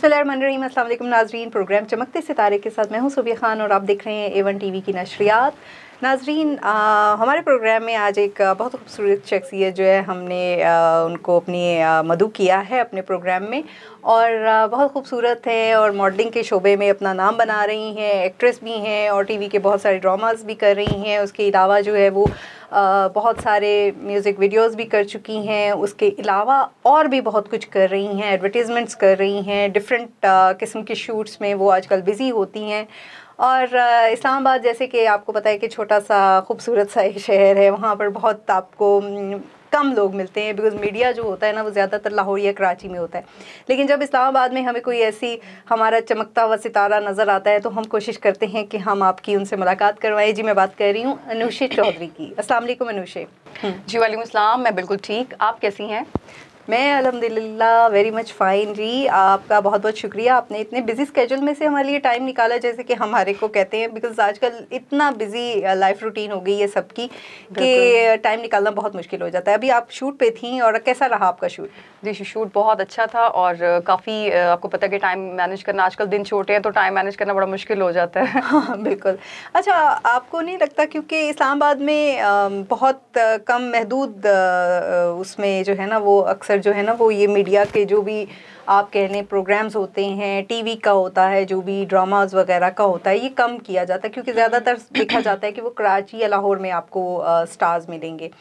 बिस्मिल्लाहिर्रहमानिर्रहीम। अस्सलाम वालेकुम नाज़रीन, प्रोग्राम चमकते सितारे के साथ मैं हूं सुबिया खान और आप देख रहे हैं A1 टीवी की नशरियात। नाज़रीन, हमारे प्रोग्राम में आज एक बहुत खूबसूरत शख्सियत जो है हमने उनको अपनी मदऊ किया है अपने प्रोग्राम में और बहुत खूबसूरत हैं और मॉडलिंग के शोबे में अपना नाम बना रही हैं, एक्ट्रेस भी हैं और टीवी के बहुत सारे ड्रामास भी कर रही हैं। उसके अलावा जो है वो बहुत सारे म्यूज़िक वीडियोस भी कर चुकी हैं। उसके अलावा और भी बहुत कुछ कर रही हैं, एडवर्टीज़मेंट्स कर रही हैं, डिफरेंट किस्म के शूट्स में वो आजकल बिज़ी होती हैं। और इस्लामाबाद जैसे कि आपको पता है कि छोटा सा खूबसूरत सा एक शहर है, वहाँ पर बहुत आपको कम लोग मिलते हैं बिकॉज़ मीडिया जो होता है ना वो ज़्यादातर लाहौर या कराची में होता है। लेकिन जब इस्लामाबाद में हमें कोई ऐसी हमारा चमकता हुआ सितारा नज़र आता है तो हम कोशिश करते हैं कि हम आपकी उनसे मुलाकात करवाएं। जी, मैं बात कर रही हूँ अनुशे चौधरी की। अस्सलाम वालेकुम अनुशे। जी वालेकुम अस्सलाम। मैं बिल्कुल ठीक, आप कैसी हैं? मैं अल्हम्दुलिल्लाह वेरी मच फ़ाइन जी। आपका बहुत बहुत शुक्रिया, आपने इतने बिज़ी स्केड्यूल में से हमारे लिए टाइम निकाला जैसे कि हमारे को कहते हैं, बिकॉज़ आजकल इतना बिज़ी लाइफ रूटीन हो गई है सबकी कि टाइम निकालना बहुत मुश्किल हो जाता है। अभी आप शूट पे थी और कैसा रहा आपका शूट? जी, शूट बहुत अच्छा था और काफ़ी आपको पता है कि टाइम मैनेज करना, आजकल दिन छोटे हैं तो टाइम मैनेज करना बड़ा मुश्किल हो जाता है। हाँ, बिल्कुल। अच्छा, आपको नहीं लगता क्योंकि इस्लामाबाद में बहुत कम महदूद उसमें जो है ना वो अक्सर जो है ना वो ये मीडिया के जो भी आप कह लें प्रोग्राम्स होते हैं, टीवी का होता है, जो भी ड्रामास वगैरह का होता है, ये कम किया जाता है क्योंकि ज़्यादातर देखा जाता है कि वो कराची या लाहौर में आपको स्टार्स मिलेंगे।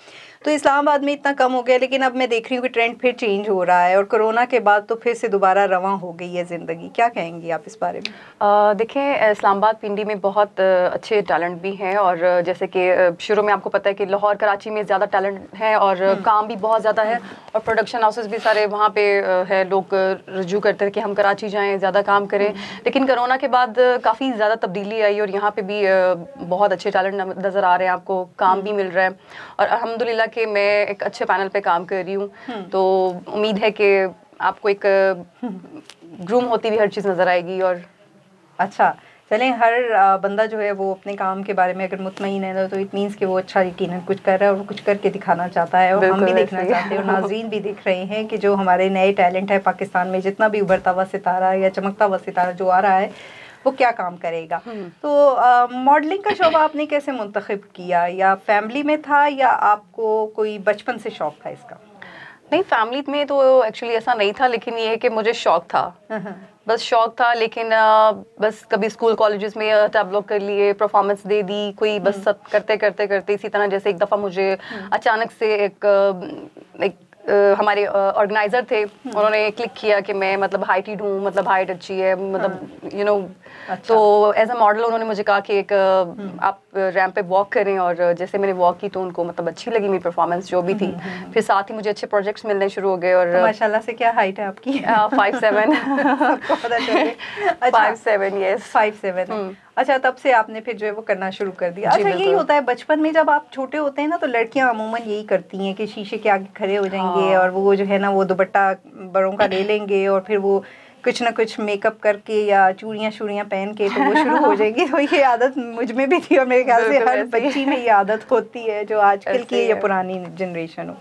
तो इस्लामाबाद में इतना कम हो गया, लेकिन अब मैं देख रही हूँ कि ट्रेंड फिर चेंज हो रहा है और कोरोना के बाद तो फिर से दोबारा रवां हो गई है ज़िंदगी। क्या कहेंगी आप इस बारे में? देखें, इस्लामाबाद पिंडी में बहुत अच्छे टैलेंट भी हैं और जैसे कि शुरू में आपको पता है कि लाहौर कराची में ज़्यादा टैलेंट है और काम भी बहुत ज़्यादा है और प्रोडक्शन हाउसेस भी सारे वहाँ पे है। लोग रजू करते हैं कि हम कराची जाएँ, ज़्यादा काम करें, लेकिन कोरोना के बाद काफ़ी ज़्यादा तब्दीली आई और यहाँ पे भी बहुत अच्छे टैलेंट नज़र आ रहे हैं, आपको काम भी मिल रहा है और अल्हम्दुलिल्लाह कि मैं एक अच्छे पैनल पे काम कर रही हूँ। तो उम्मीद है कि आपको एक ग्रूम होती हुई हर चीज़ नज़र आएगी। और अच्छा, चलें, हर बंदा जो है वो अपने काम के बारे में अगर मुतमईन है तो इट मीन्स कि वो अच्छा यकीनन कुछ कर रहा है और वो कुछ करके दिखाना चाहता है और हम भी देखना चाहते हैं और नाज़रीन भी देख रहे हैं कि जो हमारे नए टैलेंट है पाकिस्तान में, जितना भी उभरता हुआ सितारा या चमकता हुआ सितारा जो आ रहा है वो क्या काम करेगा। तो मॉडलिंग का शौक़ आपने कैसे मुंतखब किया, या फैमिली में था या आपको कोई बचपन से शौक़ था इसका? नहीं, फैमिली में तो एक्चुअली ऐसा नहीं था, लेकिन ये है कि मुझे शौक़ था, बस शौक़ था। लेकिन बस कभी स्कूल कॉलेजेस में टैबलो कर लिए, परफॉर्मेंस दे दी, कोई बस सब करते करते करते इसी तरह। जैसे एक दफ़ा मुझे अचानक से एक हमारे ऑर्गेनाइज़र थे, उन्होंने क्लिक किया कि मैं मतलब हाइटेड हूँ, मतलब हाइट अच्छी है, मतलब यू नो। तो एज अ मॉडल उन्होंने मुझे कहा कि एक आप रैंप पे वॉक करें और जैसे मैंने वॉक की तो उनको मतलब अच्छी लगी मेरी परफॉर्मेंस जो भी थी। फिर साथ ही मुझे अच्छे प्रोजेक्ट्स मिलने शुरू हो गए। और तो माशाल्लाह से क्या हाइट है आपकी? 5'7". सबको पता चले। 5'7", यस, 5'7". अच्छा, तब से आपने फिर जो है वो करना शुरू कर दिया। अच्छा, यही होता है बचपन में जब आप छोटे होते हैं ना तो लड़कियां अमूमन यही करती हैं कि शीशे के आगे खड़े हो जाएंगे और वो जो है ना वो दुपट्टा बड़ों का ले लेंगे और फिर वो कुछ ना कुछ मेकअप करके या चूड़ियाँ पहन के तो वो शुरू हो जाएगी। तो ये आदत मुझ में भी थी और मेरे ख्याल से हर बच्ची में ये आदत होती है, जो आजकल की या पुरानी जनरेशन हो।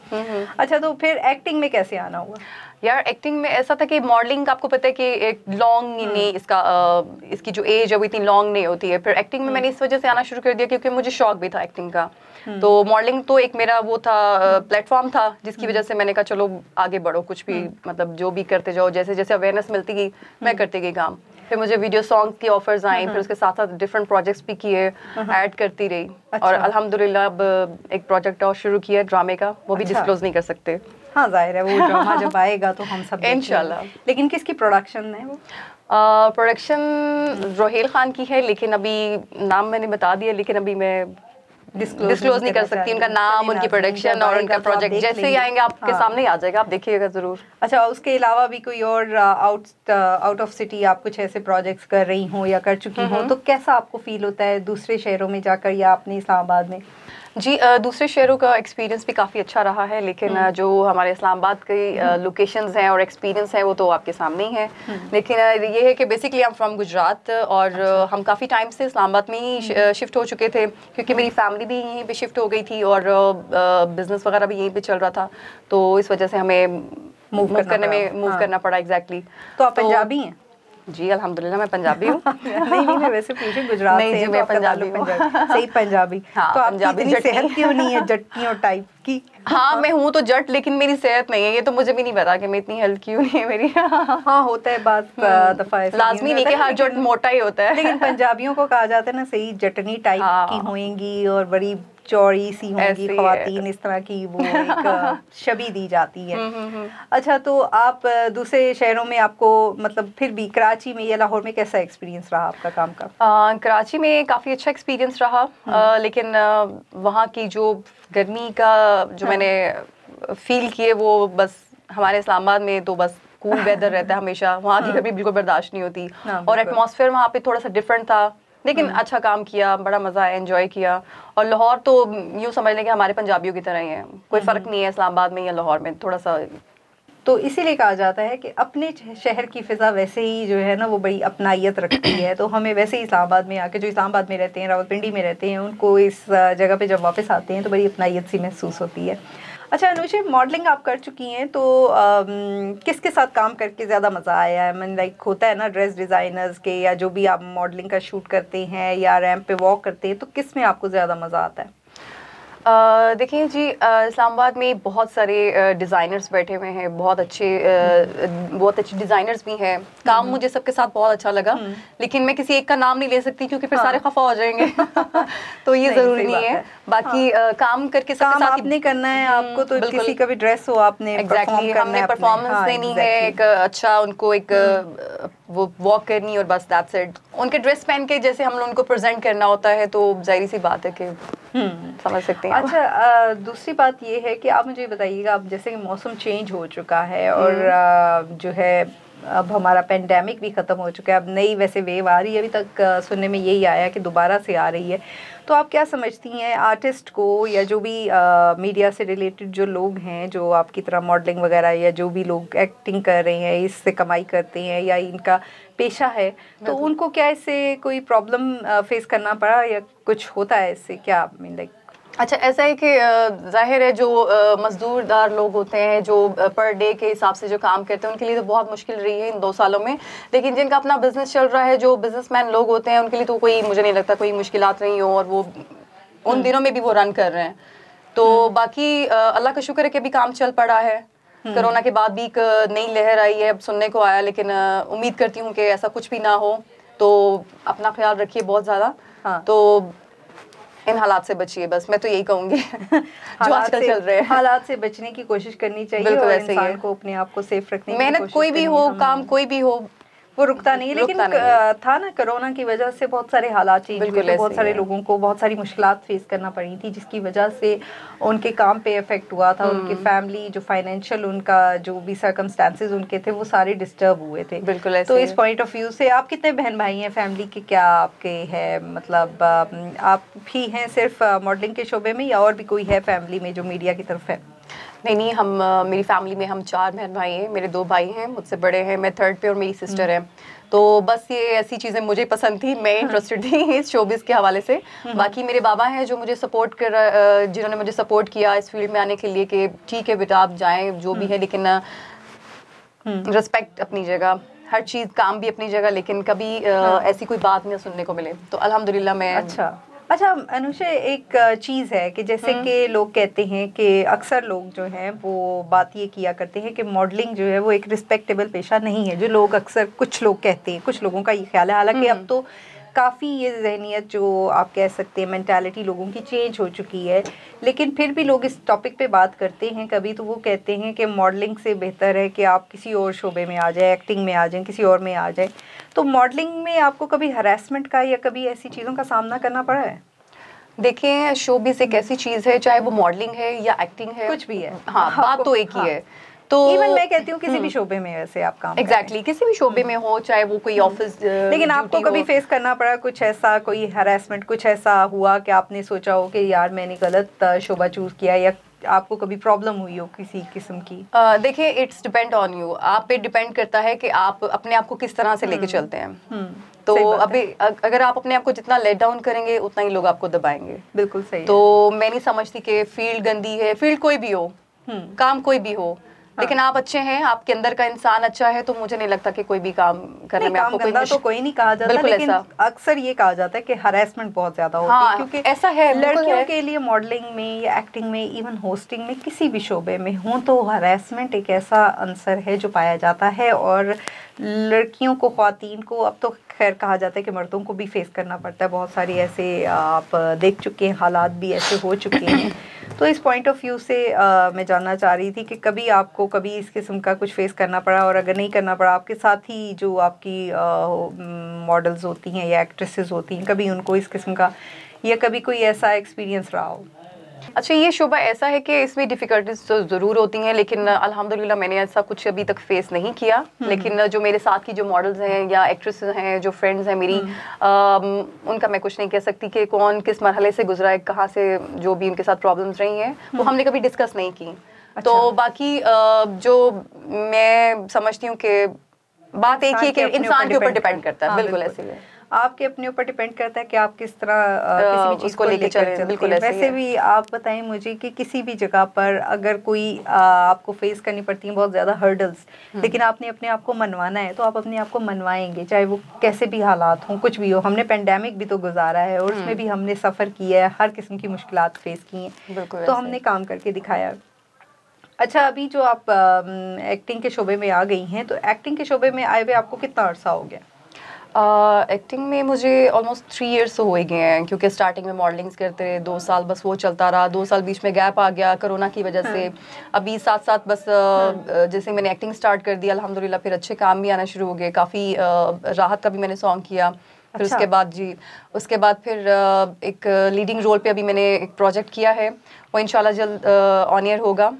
अच्छा, तो फिर एक्टिंग में कैसे आना हुआ? यार, एक्टिंग में ऐसा था कि मॉडलिंग आपको पता है कि एक लॉन्ग नहीं, इसकी जो एज है वो इतनी लॉन्ग नहीं होती है। फिर एक्टिंग में मैंने इस वजह से आना शुरू कर दिया क्योंकि मुझे शौक भी था एक्टिंग का। तो मॉडलिंग तो एक मेरा वो था, प्लेटफॉर्म था, जिसकी वजह से मैंने कहा चलो आगे बढ़ो, कुछ भी मतलब जो भी करते जाओ, जैसे जैसे अवेयरनेस मिलती गई मैं करती गई काम। फिर मुझे वीडियो सॉन्ग की ऑफर्स आई, फिर उसके साथ साथ डिफरेंट प्रोजेक्ट्स भी किए, ऐड करती रही। और अल्हम्दुलिल्लाह अब एक प्रोजेक्ट और शुरू किया ड्रामे का, वो भी डिस्क्लोज नहीं कर सकते। हाँ, जाहिर है वो ड्रामा जब आएगा तो हम सब इंशाल्लाह। लेकिन किसकी प्रोडक्शन है वो? प्रोडक्शन रोहेल खान की है, लेकिन अभी नाम मैंने बता दिया, लेकिन अभी मैं डिस्क्लोज नहीं कर सकती उनका नाम, उनकी प्रोडक्शन और उनका प्रोजेक्ट। जैसे ही आएंगे आपके सामने ही आ जाएगा, आप देखिएगा जरूर। अच्छा, उसके अलावा भी कोई और आउट ऑफ सिटी आप कुछ ऐसे प्रोजेक्ट्स कर रही हो या कर चुकी हो तो कैसा आपको फील होता है दूसरे शहरों में जाकर या अपने इस्लामाबाद में? जी, दूसरे शहरों का एक्सपीरियंस भी काफ़ी अच्छा रहा है, लेकिन जो हमारे इस्लामाबाद की लोकेशंस हैं और एक्सपीरियंस है वो तो आपके सामने ही है। लेकिन ये है कि basically I am from Gujarat और हम काफ़ी टाइम से इस्लामाबाद में ही शिफ्ट हो चुके थे क्योंकि मेरी फैमिली भी यहीं पे शिफ्ट हो गई थी और बिज़नेस वगैरह भी यहीं पे चल रहा था, तो इस वजह से हमें मूव करना पड़ा। एग्जैक्टली। तो आप पंजाबी हैं? जी अल्हम्दुलिल्लाह, मैं पंजाबी हूँ। नहीं, मैं वैसे पूछी गुजरात नहीं से जी, तो मैं आपका पंजाबी ताल्लुक हूँ। सही पंजाबी। हाँ, तो आपकी पंजाबी इतनी जटनी। सेहत क्यों नहीं है जटनियों टाइप की? हाँ, मैं हूँ तो जट, लेकिन मेरी सेहत नहीं है, ये तो मुझे भी नहीं पता कि मैं इतनी हेल्थ क्यों नहीं है मेरी। हाँ, होता है बात दफा ऐसे लाजमी नहीं कि हर जट मोटा ही होता है। लेकिन पंजाबियों को कहा जाता है ना, सही जटनी टाइप की हाँ, होंगी और बड़ी चौड़ी सी होंगी ऐसे ही ख्वातीन, है। इस तरह की वो एक छवि दी जाती है। हम्म। अच्छा, तो आप दूसरे शहरों में आपको मतलब फिर भी कराची में या लाहौर में कैसा एक्सपीरियंस रहा आपका काम का? कराची में काफ़ी अच्छा एक्सपीरियंस रहा, लेकिन वहाँ की जो गर्मी का जो मैंने फील किए वो बस हमारे इस्लामाबाद में तो बस कूल वेदर रहता है हमेशा, वहाँ की गर्मी बिल्कुल बर्दाश्त नहीं होती। और एटमॉस्फेयर वहाँ पे थोड़ा सा डिफरेंट था, लेकिन अच्छा काम किया, बड़ा मज़ा आया, एंजॉय किया। और लाहौर तो यूँ समझ लें कि हमारे पंजाबियों की तरह ही है, कोई फ़र्क नहीं है इस्लामाबाद में या लाहौर में, थोड़ा सा। तो इसीलिए कहा जाता है कि अपने शहर की फ़िज़ा वैसे ही जो है ना वो बड़ी अपनायत रखती है। तो हमें वैसे ही इस्लामाबाद में आके, जो इस्लामाबाद में रहते हैं, रावलपिंडी में रहते हैं, उनको इस जगह पे जब वापस आते हैं तो बड़ी अपनायत सी महसूस होती है। अच्छा अनुषा, मॉडलिंग आप कर चुकी हैं, तो किसके साथ काम करके ज़्यादा मज़ा आया है? मैं लाइक होता है ना ड्रेस डिज़ाइनर्स के, या जो भी आप मॉडलिंग का शूट करते हैं या रैंप पे वॉक करते हैं, तो किस में आपको ज़्यादा मज़ा आता है? देखिए जी, इस्लामाबाद में बहुत सारे डिज़ाइनर्स बैठे हुए हैं, बहुत अच्छे डिज़ाइनर्स भी हैं। काम मुझे सबके साथ बहुत अच्छा लगा, लेकिन मैं किसी एक का नाम नहीं ले सकती क्योंकि फिर सारे खफा हो जाएंगे। तो ये ज़रूरी नहीं है। बाकी काम करके सबके साथ आपने करना है आपको, तो किसी का भी ड्रेस हो आपने एग्जैक्टली हमने परफॉर्मेंस देनी है, एक अच्छा उनको एक वो वॉक करनी और बस दैट्स इट। उनके ड्रेस पहन के जैसे हम लोग उनको प्रेजेंट करना होता है, तो जाहिर सी बात है कि समझ सकते हैं। अच्छा, दूसरी बात ये है कि आप मुझे बताइएगा, अब जैसे कि मौसम चेंज हो चुका है और जो है अब हमारा पेंडेमिक भी ख़त्म हो चुका है, अब नई वैसे वेव आ रही है, अभी तक सुनने में यही आया कि दोबारा से आ रही है। तो आप क्या समझती हैं आर्टिस्ट को, या जो भी मीडिया से रिलेटेड जो लोग हैं, जो आपकी तरह मॉडलिंग वगैरह या जो भी लोग एक्टिंग कर रहे हैं, इससे कमाई करते हैं या इनका पेशा है, तो उनको क्या इससे कोई प्रॉब्लम फेस करना पड़ा या कुछ होता है इससे क्या? मीन लाइक अच्छा, ऐसा है कि जाहिर है जो मजदूरदार लोग होते हैं, जो पर डे के हिसाब से जो काम करते हैं, उनके लिए तो बहुत मुश्किल रही है इन 2 सालों में। लेकिन जिनका अपना बिजनेस चल रहा है, जो बिजनेसमैन लोग होते हैं, उनके लिए तो कोई, मुझे नहीं लगता कोई मुश्किलात रही हो, और वो उन दिनों में भी वो रन कर रहे हैं। तो बाकी अल्लाह का शुक्र है कि अभी काम चल पड़ा है। कोरोना के बाद भी एक नई लहर आई है, अब सुनने को आया, लेकिन उम्मीद करती हूँ कि ऐसा कुछ भी ना हो। तो अपना ख्याल रखिए बहुत ज़्यादा। तो इन हालात से बचिए, बस मैं तो यही कहूँगी। जो आजकल चल रहे हैं, हालात से बचने की कोशिश करनी चाहिए और इंसान को अपने आप को सेफ रखने की मेहनत कोई भी हो, काम कोई भी हो, वो रुकता नहीं है। लेकिन था ना, कोरोना की वजह से बहुत सारे हालात चेंज हुए थे, बहुत सारे लोगों को बहुत सारी मुश्किलात फेस करना पड़ी थी, जिसकी वजह से उनके काम पे इफेक्ट हुआ था। उनके फैमिली जो फाइनेंशियल, उनका जो भी सर्कमस्टेंसेस उनके थे, वो सारे डिस्टर्ब हुए थे। बिल्कुल ऐसे। तो इस पॉइंट ऑफ व्यू से आप कितने बहन भाई हैं फैमिली के? क्या आपके है, मतलब आप ही हैं सिर्फ मॉडलिंग के शोबे में, या और भी कोई है फैमिली में जो मीडिया की तरफ है? नहीं, हम मेरी फैमिली में हम 4 बहन भाई हैं। मेरे 2 भाई हैं, मुझसे बड़े हैं, मैं थर्ड पे, और मेरी सिस्टर है। तो बस ये ऐसी चीज़ें मुझे पसंद थी, मैं इंटरेस्टेड थी इस शोबिस के हवाले से। बाकी मेरे बाबा हैं जो मुझे जिन्होंने मुझे सपोर्ट किया इस फील्ड में आने के लिए, कि ठीक है बेटा आप जाएं जो भी है, लेकिन रिस्पेक्ट अपनी जगह, हर चीज़, काम भी अपनी जगह, लेकिन कभी ऐसी कोई बात नहीं सुनने को मिले। तो अल्हम्दुलिल्लाह मैं अच्छा अनुषा, एक चीज़ है कि जैसे कि लोग कहते हैं कि अक्सर लोग जो हैं वो बात ये किया करते हैं कि मॉडलिंग जो है वो एक रिस्पेक्टेबल पेशा नहीं है, जो लोग अक्सर कुछ लोग कहते हैं, कुछ लोगों का ये ख्याल है। हालांकि अब तो काफ़ी ये जहनियत, जो आप कह सकते हैं मेंटालिटी लोगों की चेंज हो चुकी है, लेकिन फिर भी लोग इस टॉपिक पे बात करते हैं। कभी तो वो कहते हैं कि मॉडलिंग से बेहतर है कि आप किसी और शोबे में आ जाए, एक्टिंग में आ जाए, किसी और में आ जाए। तो मॉडलिंग में आपको कभी हरासमेंट का या कभी ऐसी चीज़ों का सामना करना पड़ा है? देखिए, शोबिज़ एक ऐसी चीज़ है, चाहे वो मॉडलिंग है या एक्टिंग है, कुछ भी है, हाँ, बात तो एक ही है। तो इवन मैं कहती हूँ किसी भी शोबे में वैसे आप काम एग्जैक्टली किसी भी शोबे में हो, चाहे वो कोई ऑफिस, लेकिन आपको कभी फेस करना पड़ा कुछ ऐसा, कोई हरासमेंट, कुछ ऐसा हुआ कि आपने सोचा हो कि यार मैंने गलत शोबा चूज किया, या आपको कभी प्रॉब्लम हुई हो किसी किस्म की? देखिए, इट्स डिपेंड ऑन यू, आप पे डिपेंड करता है कि आप अपने आप को किस तरह से लेके चलते हैं। तो अभी अगर आप अपने आप को जितना लेट डाउन करेंगे, उतना ही लोग आपको दबाएंगे। बिल्कुल सही। तो मैं नहीं समझती कि फील्ड गंदी है, फील्ड कोई भी हो, काम कोई भी हो, लेकिन आप अच्छे हैं, आपके अंदर का इंसान अच्छा है, तो मुझे नहीं लगता कि कोई भी काम करने में आपको कोई नहीं कहा जाता, लेकिन अक्सर ये कहा जाता है कि हरासमेंट बहुत ज्यादा होती है, क्योंकि ऐसा है लड़कियों के लिए मॉडलिंग में या एक्टिंग में, इवन होस्टिंग में, किसी भी शोबे में हो तो हरासमेंट एक ऐसा आंसर है जो पाया जाता है, और लड़कियों को, ख्वातीन को, अब तो खैर कहा जाता है कि मर्दों को भी फेस करना पड़ता है। बहुत सारी ऐसे आप देख चुके हैं, हालात भी ऐसे हो चुके हैं। तो इस पॉइंट ऑफ व्यू से मैं जानना चाह रही थी कि कभी आपको कभी इस किस्म का कुछ फेस करना पड़ा, और अगर नहीं करना पड़ा, आपके साथ ही जो आपकी मॉडल्स होती हैं या एक्ट्रेसेस होती हैं, कभी उनको इस किस्म का या कभी कोई ऐसा एक्सपीरियंस रहा हो? अच्छा, ये शोबा ऐसा है कि इसमें डिफ़िकल्टीज तो ज़रूर होती हैं, लेकिन अल्हम्दुलिल्लाह मैंने ऐसा कुछ अभी तक फेस नहीं किया। लेकिन जो मेरे साथ की जो मॉडल्स हैं या एक्ट्रेसेस हैं, जो फ्रेंड्स हैं मेरी, उनका मैं कुछ नहीं कह सकती कि कौन किस मरहले से गुजरा है, कहाँ से जो भी उनके साथ प्रॉब्लम्स रही हैं, वो हमने कभी डिस्कस नहीं की। अच्छा। तो बाकी जो मैं समझती हूँ कि बात एक ही है कि इंसान के ऊपर डिपेंड करता है। बिल्कुल ऐसे ही आपके अपने ऊपर डिपेंड करता है कि आप किस तरह किसी भी चीज़ को लेकर चलते हैं। बिल्कुल वैसे भी आप बताएं मुझे कि किसी भी जगह पर अगर कोई आपको फेस करनी पड़ती है बहुत ज़्यादा हर्डल्स, लेकिन आपने अपने आप को मनवाना है, तो आप अपने आप को मनवाएंगे, चाहे वो कैसे भी हालात हों, कुछ भी हो। हमने पेंडेमिक भी तो गुजारा है, और उसमें भी हमने सफ़र किया है, हर किस्म की मुश्किलात फेस की हैं, तो हमने काम करके दिखाया। अच्छा, अभी जो आप एक्टिंग के शोबे में आ गई हैं, तो एक्टिंग के शोबे में आए हुए आपको कितना अरसा हो गया? एक्टिंग में मुझे ऑलमोस्ट 3 इयर्स हो गए हैं, क्योंकि स्टार्टिंग में मॉडलिंग्स करते रहे 2 साल, बस वो चलता रहा। 2 साल बीच में गैप आ गया कोरोना की वजह से। अभी साथ साथ बस जैसे मैंने एक्टिंग स्टार्ट कर दिया अल्हम्दुलिल्लाह, फिर अच्छे काम भी आना शुरू हो गए। काफ़ी राहत का भी मैंने सॉन्ग किया। फिर उसके बाद उसके बाद फिर एक लीडिंग रोल पे अभी मैंने एक प्रोजेक्ट किया है, वो इंशाल्लाह जल्द ऑन एयर होगा,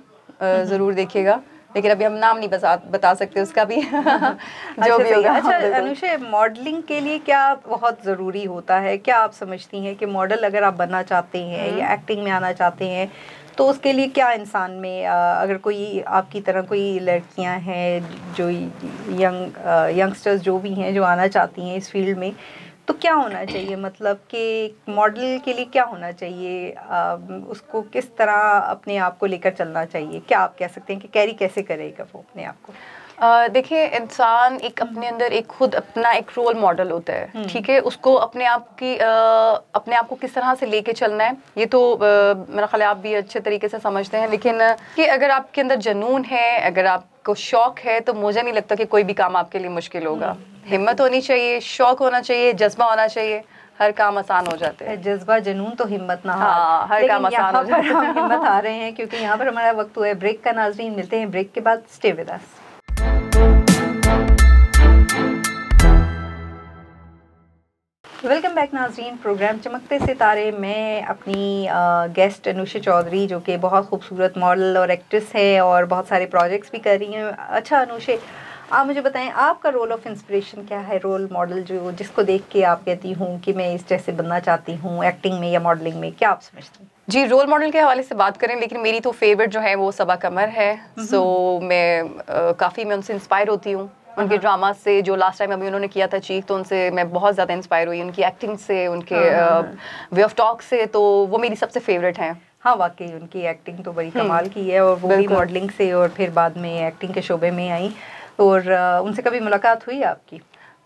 ज़रूर देखिएगा। लेकिन अभी हम नाम नहीं बता सकते उसका भी। जो भी होगा। अच्छा अनुषा, मॉडलिंग के लिए क्या बहुत ज़रूरी होता है? क्या आप समझती हैं कि मॉडल अगर आप बनना चाहते हैं या एक्टिंग में आना चाहते हैं, तो उसके लिए क्या इंसान में, अगर कोई आपकी तरह कोई लड़कियां हैं जो यंगस्टर्स जो भी हैं जो आना चाहती हैं इस फील्ड में, तो क्या होना चाहिए? मतलब कि मॉडल के लिए क्या होना चाहिए? उसको किस तरह अपने आप को लेकर चलना चाहिए? क्या आप कह सकते हैं कि कैरी कैसे करेगा वो अपने आप को? देखिए, इंसान एक अपने अंदर एक खुद अपना एक रोल मॉडल होता है, ठीक है? उसको अपने आप को किस तरह से लेके चलना है, ये तो मेरा ख्याल आप भी अच्छे तरीके से समझते हैं। लेकिन कि अगर आपके अंदर जुनून है, अगर आपको शौक है, तो मुझे नहीं लगता कि कोई भी काम आपके लिए मुश्किल होगा। हिम्मत होनी चाहिए, शौक होना चाहिए, जज्बा होना चाहिए, हर काम आसान हो जाते हैं। जज्बा, जुनून तो हिम्मत ना। हाँ, हर काम आसान हो जाता है। हम हिम्मत आ रहे हैं क्योंकि यहाँ पर हमारा वक्त हुआ है ब्रेक का। नाज़रीन, मिलते हैं ब्रेक के बाद। Stay with us. Welcome back नाज़रीन, प्रोग्राम चमकते सितारे में अपनी गेस्ट अनुषा चौधरी, जो कि बहुत खूबसूरत मॉडल और एक्ट्रेस है और बहुत सारे प्रोजेक्ट्स भी कर रही हैं। अच्छा अनुषा, आप मुझे बताएं, आपका रोल ऑफ इंस्पिरेशन क्या है? रोल मॉडल जो जिसको देख के आप कहती हूँ कि मैं इस जैसे बनना चाहती हूँ एक्टिंग में या मॉडलिंग में, क्या आप समझती हैं? जी, रोल मॉडल के हवाले से बात करें, लेकिन मेरी तो फेवरेट जो है वो सबा कमर है। सो मैं काफ़ी मैं उनसे इंस्पायर होती हूँ, उनके ड्रामा से। जो लास्ट टाइम अभी उन्होंने किया था चीख, तो उनसे मैं बहुत ज़्यादा इंस्पायर हुई, उनकी एक्टिंग से, उनके वे ऑफ टॉक से। तो वो मेरी सबसे फेवरेट हैं। हाँ, वाकई उनकी एक्टिंग तो बड़ी कमाल की है, और वो भी मॉडलिंग से और फिर बाद में एक्टिंग के शोबे में आई। और उनसे कभी मुलाकात हुई आपकी?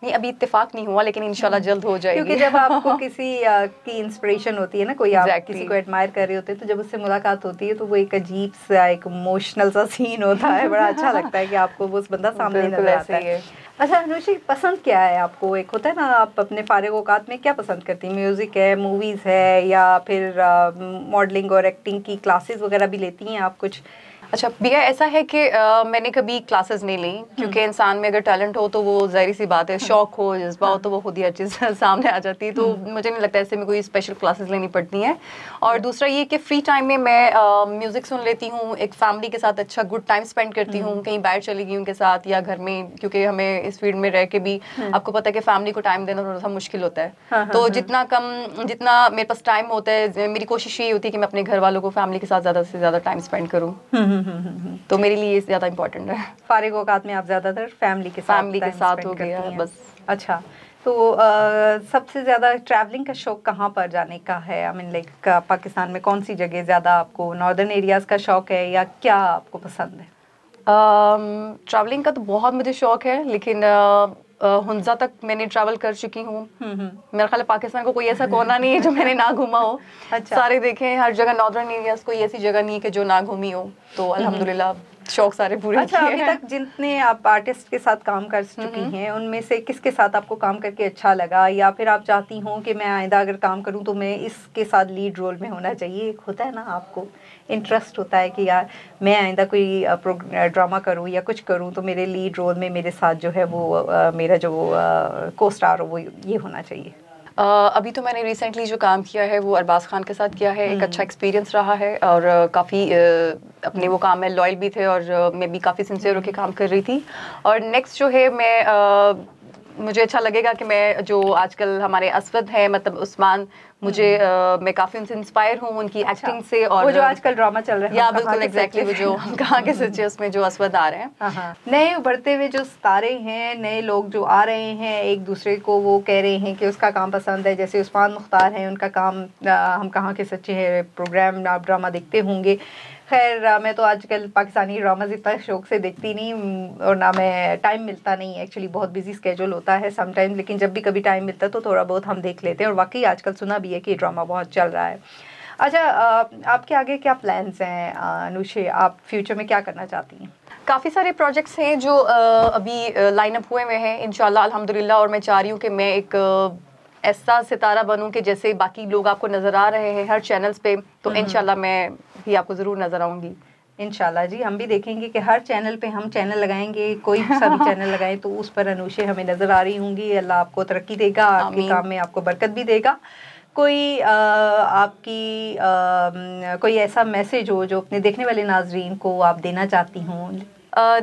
नहीं, अभी इत्तेफाक नहीं हुआ, लेकिन इंशाल्लाह जल्द हो जाएगी। क्योंकि जब आपको किसी की इंस्पिरेशन होती है ना, कोई आप किसी को एडमायर कर रहे होते हैं, तो जब उससे मुलाकात होती है तो वो एक अजीब सा एक इमोशनल सा सीन होता है। बड़ा अच्छा लगता है कि आपको वो उस बंदा सामने नजर आता है। अच्छा अनुषा, पसंद क्या है आपको? एक होता है ना, आप अपने फारिग औकात में क्या पसंद करती हैं? म्यूज़िक है, मूवीज़ है, या फिर मॉडलिंग और एक्टिंग की क्लासेस वगैरह भी लेती हैं आप कुछ? अच्छा भैया, ऐसा है कि मैंने कभी क्लासेस नहीं ली, क्योंकि इंसान में अगर टैलेंट हो तो वो जाहिर सी बात है, शौक हो, जज्बा हो, तो वो खुद ही हर चीज़ सामने आ जाती है। तो मुझे नहीं लगता ऐसे में कोई स्पेशल क्लासेस लेनी पड़ती हैं। और दूसरा ये कि फ्री टाइम में मैं म्यूज़िक सुन लेती हूँ, एक फैमिली के साथ अच्छा गुड टाइम स्पेंड करती हूँ, कहीं बाहर चली गई उनके साथ या घर में, क्योंकि हमें इस फील्ड में रह के भी आपको पता है कि फैमिली को टाइम देना थोड़ा सा मुश्किल होता है। तो जितना मेरे पास टाइम होता है, मेरी कोशिश ये होती है कि मैं अपने घर वालों को, फैमिली के साथ ज़्यादा से ज़्यादा टाइम स्पेंड करूँ। तो मेरे लिए ये ज़्यादा इम्पोर्टेंट है। फारिग औकात में आप ज़्यादातर फैमिली के साथ हो गया बस। अच्छा, तो सबसे ज़्यादा ट्रैवलिंग का शौक कहाँ पर जाने का है? आई मीन लाइक पाकिस्तान में कौन सी जगह ज़्यादा आपको, नॉर्दर्न एरियाज़ का शौक है या क्या आपको पसंद है? ट्रैवलिंग का तो बहुत मुझे शौक है, लेकिन हुंजा तक मैंने ट्रैवल कर चुकी हूँ। मेरा ख्याल है पाकिस्तान को कोई ऐसा कोना नहीं है जो मैंने ना घूमा हो। अच्छा। सारे देखे हैं, हर जगह नॉर्दर्न एरियाज कोई ऐसी जगह नहीं है कि जो ना घूमी हो, तो अल्हम्दुलिल्लाह शौक सारे पूरे अच्छा, किए अभी हैं। तक जितने आप आर्टिस्ट के साथ काम कर चुकी हैं उनमें से किसके साथ आपको काम करके अच्छा लगा, या फिर आप चाहती हो कि मैं आइंदा अगर काम करूं तो मैं इसके साथ लीड रोल में होना चाहिए? एक होता है ना, आपको इंटरेस्ट होता है कि यार मैं आइंदा कोई ड्रामा करूं या कुछ करूं तो मेरे लीड रोल में मेरे साथ जो है वो मेरा जो को स्टार हो वो ये होना चाहिए। अभी तो मैंने रिसेंटली जो काम किया है वो अरबाज खान के साथ किया है। एक अच्छा एक्सपीरियंस रहा है, और काफ़ी अपने वो काम में लॉयल भी थे, और मैं भी काफ़ी सिंसियर होकर काम कर रही थी। और नेक्स्ट जो है मैं मुझे अच्छा लगेगा कि मैं जो आजकल हमारे असवद हैं, मतलब उस्मान, मुझे मैं काफ़ी उनसे इंस्पायर हूँ, उनकी एक्टिंग से। और वो जो आजकल ड्रामा चल रहा है, या बिल्कुल एग्जैक्टली वो जो हम कहाँ के सच्चे उसमें जो असवद आ रहे हैं, नए उभरते हुए जो सितारे हैं, नए लोग जो आ रहे हैं, एक दूसरे को वो कह रहे हैं कि उसका काम पसंद है। जैसे उस्मान मुख्तार हैं, उनका काम हम कहाँ के सच्चे हैं प्रोग्राम आप ड्रामा देखते होंगे। खैर मैं तो आजकल पाकिस्तानी ड्रामाज इतना शौक से देखती नहीं, और ना मैं टाइम मिलता नहीं है, एक्चुअली बहुत बिजी स्केड्यूल होता है समटाइम, लेकिन जब भी कभी टाइम मिलता है तो थोड़ा बहुत हम देख लेते हैं। और वाकई आजकल सुना भी है कि ड्रामा बहुत चल रहा है। अच्छा, आपके आगे क्या प्लान्स हैं अनुषे? आप फ्यूचर में क्या करना चाहती हैं? काफ़ी सारे प्रोजेक्ट्स हैं जो अभी लाइनअप हुए हैं इंशाल्लाह अल्हम्दुलिल्लाह, और मैं चाह रही हूँ कि मैं एक ऐसा सितारा बनूं कि जैसे बाकी लोग आपको नज़र आ रहे हैं हर चैनल्स पे, तो इंशाल्लाह मैं भी आपको ज़रूर नज़र आऊँगी। इंशाल्लाह जी, हम भी देखेंगे कि हर चैनल पे हम चैनल लगाएंगे, कोई सा भी चैनल लगाएं तो उस पर अनुषे हमें नज़र आ रही होंगी। अल्लाह आपको तरक्की देगा, आपके काम में आपको बरकत भी देगा। कोई आपकी कोई ऐसा मैसेज हो जो अपने देखने वाले नाजरीन को आप देना चाहती हों?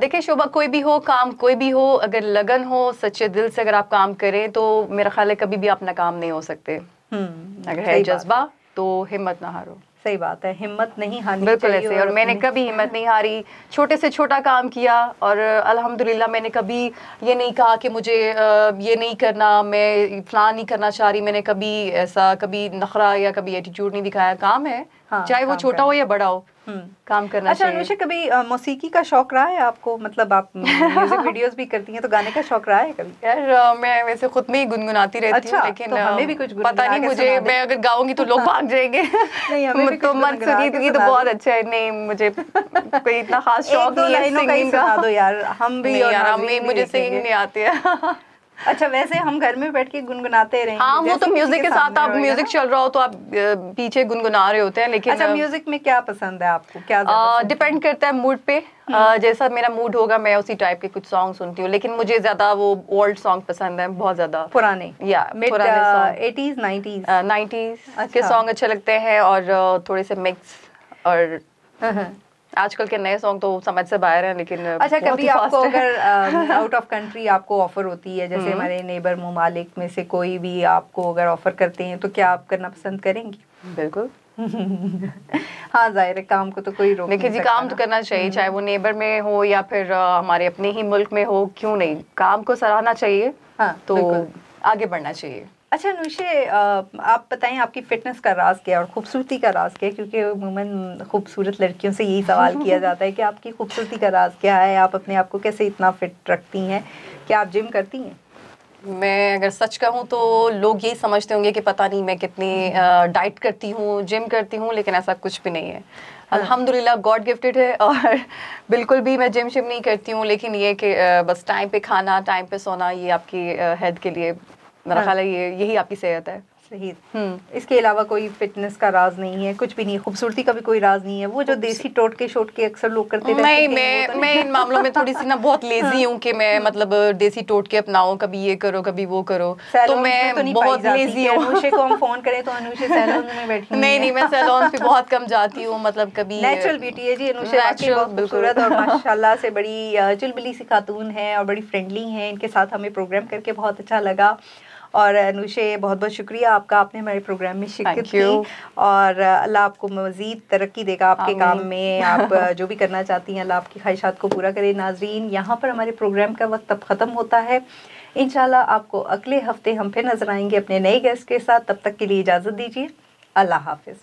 देखिए शोभा, कोई भी हो, काम कोई भी हो, अगर लगन हो, सच्चे दिल से अगर आप काम करें तो मेरा ख्याल है कभी भी आप नाकाम नहीं हो सकते। अगर है जज्बा तो हिम्मत ना हारो। सही बात है, हिम्मत नहीं हारनी बिल्कुल चाहिए। ऐसे, और मैंने कभी हिम्मत नहीं हारी, छोटे से छोटा काम किया, और अल्हम्दुलिल्लाह मैंने कभी ये नहीं कहा कि मुझे ये नहीं करना, मैं फलां नहीं करना चाह रही। मैंने कभी ऐसा कभी नखरा या कभी एटीट्यूड नहीं दिखाया। काम है, चाहे वो छोटा हो या बड़ा हो, काम करना चाहिए। अच्छा अनुषा, कभी मौसीकी का शौक रहा है आपको? मतलब आप म्यूजिक वीडियोस भी करती हैं, तो गाने का शौक रहा है कभी? यार मैं वैसे खुद में ही गुनगुनाती रहती हूँ, लेकिन तो हमें भी कुछ पता नहीं, मुझे मैं अगर गाऊंगी तो लोग भाग जाएंगे। नहीं, हमें भी तो मत सुनिए तो बहुत अच्छा है। नहीं, मुझे कोई इतना खास शौक नहीं है सिंगिंग का। दो यार, हम भी और नाज़रीन मुझे सिंगिंग नहीं आती है। अच्छा, वैसे हम घर में बैठ के गुनगुनाते रहेंगे। हाँ, वो तो म्यूजिक के साथ, आप म्यूजिक चल रहा हो तो आप पीछे गुनगुना रहे होते हैं। लेकिन अच्छा, म्यूजिक में क्या पसंद है आपको? क्या डिपेंड करता है मूड पे। जैसा मेरा मूड होगा मैं उसी टाइप के कुछ सॉन्ग सुनती हूँ, लेकिन मुझे ज्यादा वो ओल्ड सॉन्ग पसंद है, बहुत ज्यादा पुराने, या पुराने सॉन्ग 80s 90s के सॉन्ग अच्छे लगते हैं, और थोड़े से मिक्स। और आजकल के नए सॉन्ग तो समझ से बाहर हैं, लेकिन अच्छा, कभी आपको अगर आउट ऑफ कंट्री आपको ऑफर होती है, जैसे हमारे नेबर ममालिक में से कोई भी आपको अगर ऑफर करते हैं, तो क्या आप करना पसंद करेंगी? बिल्कुल। हाँ, जाहिर है, काम को तो कोई रोक नहीं सकता। देखिए जी, काम तो करना चाहिए, चाहे वो नेबर में हो या फिर हमारे अपने ही मुल्क में हो, क्यों नहीं, काम को सराहना चाहिए। हाँ, तो आगे बढ़ना चाहिए। अच्छा अनुषे, आप बताएं आपकी फिटनेस का राज क्या है और खूबसूरती का राज क्या है? क्योंकि अमूमन खूबसूरत लड़कियों से यही सवाल किया जाता है कि आपकी खूबसूरती का राज क्या है, आप अपने आप को कैसे इतना फिट रखती हैं? क्या आप जिम करती हैं? मैं अगर सच कहूँ तो लोग यही समझते होंगे कि पता नहीं मैं कितनी डाइट करती हूँ, जिम करती हूँ, लेकिन ऐसा कुछ भी नहीं है। अल्हम्दुलिल्लाह गॉड गिफ्टेड है, और बिल्कुल भी मैं जिम शिम नहीं करती हूँ, लेकिन ये कि बस टाइम पे खाना, टाइम पे सोना, ये आपकी हेल्थ के लिए मेरा ख्याल है यही आपकी सेहत है। सही। इसके अलावा कोई फिटनेस का राज नहीं है, कुछ भी नहीं, खूबसूरती का भी कोई राज नहीं है? वो जो देसी टोटके शोटके अक्सर लोग करते रहते हैं। नहीं, मैं इन मामलों में थोड़ी सी ना बहुत लेजी हूँ कि मैं मतलब देसी टोटके अपनाऊं, कभी ये करो कभी वो करो, तो मैं बहुत लेजी हूँ। अनुषे को हम फोन करें तो अनुषे सैलून में बैठी नहीं, मैं सैलून पे बहुत कम जाती हूँ, मतलब कभी। नेचुरल ब्यूटी है जी अनुषे, बहुत खूबसूरत और माशाल्लाह से बड़ी चुलबुली सी खातून है और बड़ी फ्रेंडली हैं। इनके साथ हमें प्रोग्राम करके बहुत अच्छा लगा। और अनुषे, बहुत बहुत शुक्रिया आपका, आपने हमारे प्रोग्राम में शिरकत की, और अल्लाह आपको मज़ीद तरक्की देगा आपके काम में। आप जो भी करना चाहती हैं, अल्लाह आपकी ख्वाहिशात को पूरा करे। नाजरीन, यहाँ पर हमारे प्रोग्राम का वक्त अब ख़त्म होता है। इंशाल्लाह आपको अगले हफ्ते हम फिर नज़र आएंगे अपने नए गेस्ट के साथ। तब तक के लिए इजाज़त दीजिए। अल्लाह हाफ़िज़।